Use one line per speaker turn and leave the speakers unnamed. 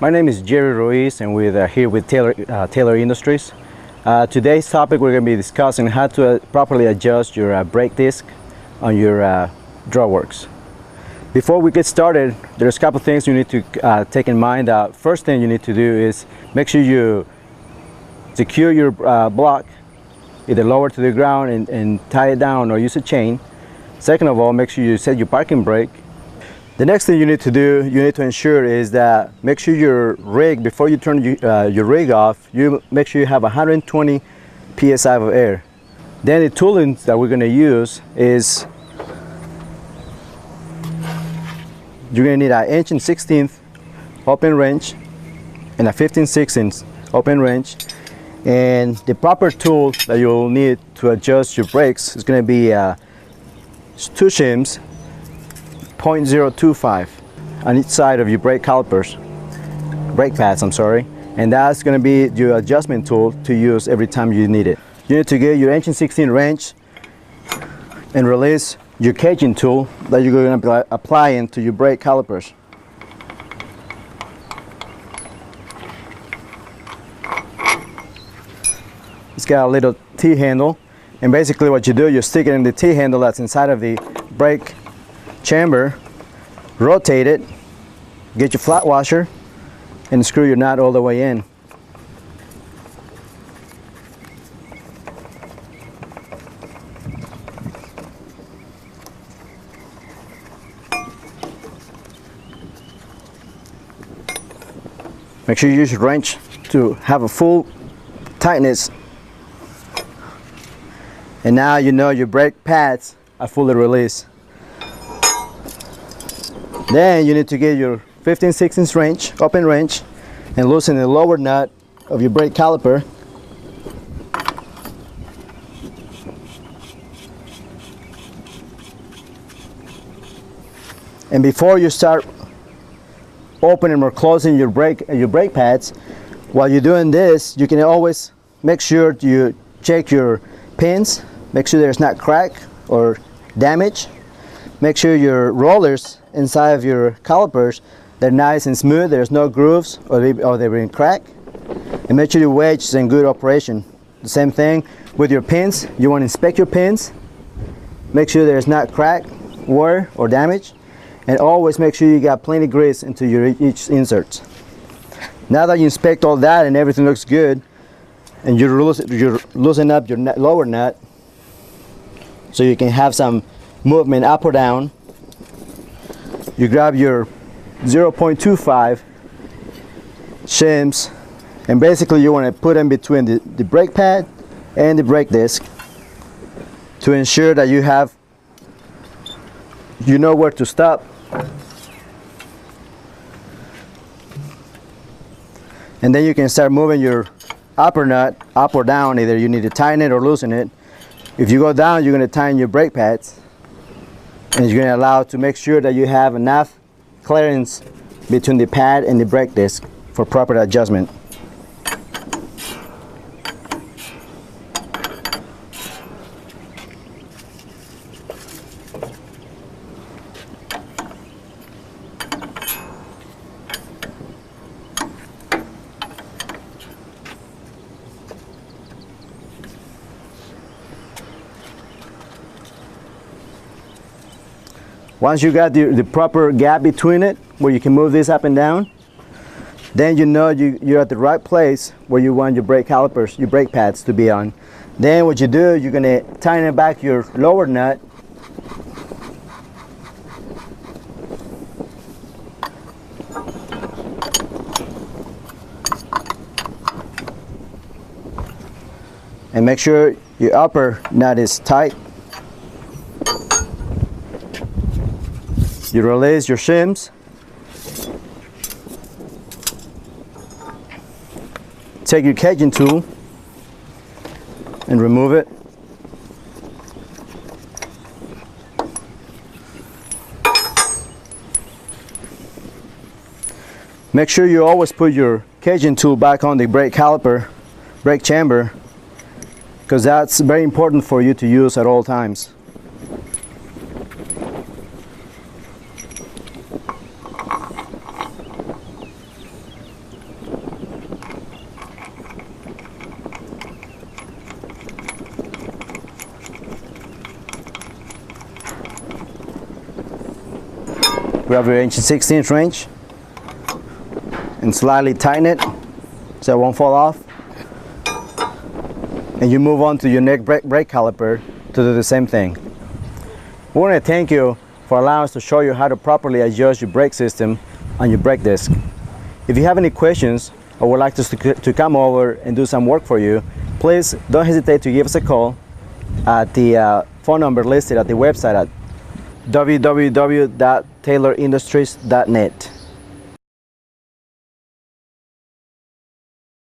My name is Jerry Ruiz, and we're here with Taylor Industries. Today's topic, we're going to be discussing how to properly adjust your brake disc on your drawworks. Before we get started, there's a couple things you need to take in mind. First thing you need to do is make sure you secure your block, either lower to the ground and tie it down or use a chain. Second of all, make sure you set your parking brake. The next thing you need to do, you need to ensure is that make sure your rig, before you turn your rig off, you make sure you have 120 psi of air. Then the tooling that we're going to use is you're going to need an 1/16 open wrench and a 15/16 open wrench. And the proper tool that you'll need to adjust your brakes is going to be 2 shims, 0.025 on each side of your brake calipers, brake pads, I'm sorry. And that's going to be your adjustment tool to use every time you need it. You need to get your 1/16 wrench and release your caging tool that you're going to be applying to your brake calipers. It's got a little T-handle, and basically what you do, you stick it in the T-handle that's inside of the brake chamber, rotate it, get your flat washer, and screw your nut all the way in. Make sure you use your wrench to have a full tightness. And now you know your brake pads are fully released. Then you need to get your 15/16 wrench, open wrench, and loosen the lower nut of your brake caliper. And before you start opening or closing your brake pads, while you're doing this, you can always make sure you check your pins, make sure there's not crack or damage. Make sure your rollers inside of your calipers, they're nice and smooth, there's no grooves or they've been cracked. And make sure your wedge is in good operation. The same thing with your pins. You want to inspect your pins, make sure there's not crack, wear, or damage, and always make sure you got plenty of grease into each inserts. Now that you inspect all that and everything looks good, and you're loosening up your lower nut so you can have some movement up or down, you grab your 0.25 shims, and basically you want to put them between the brake pad and the brake disc to ensure that you know where to stop. And then you can start moving your upper nut up or down. Either you need to tighten it or loosen it. If you go down, you're going to tighten your brake pads, and you're going to allow to make sure that you have enough clearance between the pad and the brake disc for proper adjustment. Once you got the proper gap between it, where you can move this up and down, then you know you're at the right place where you want your brake calipers, your brake pads to be on. Then what you do, you're going to tighten back your lower nut. And make sure your upper nut is tight. You release your shims. Take your caging tool and remove it. Make sure you always put your caging tool back on the brake caliper, brake chamber, because that's very important for you to use at all times. grab your inch and 16 wrench and slightly tighten it so it won't fall off. And you move on to your neck brake caliper to do the same thing. We want to thank you for allowing us to show you how to properly adjust your brake system on your brake disc. If you have any questions or would like us to come over and do some work for you, please don't hesitate to give us a call at the phone number listed at the website at www.taylorindustries.net.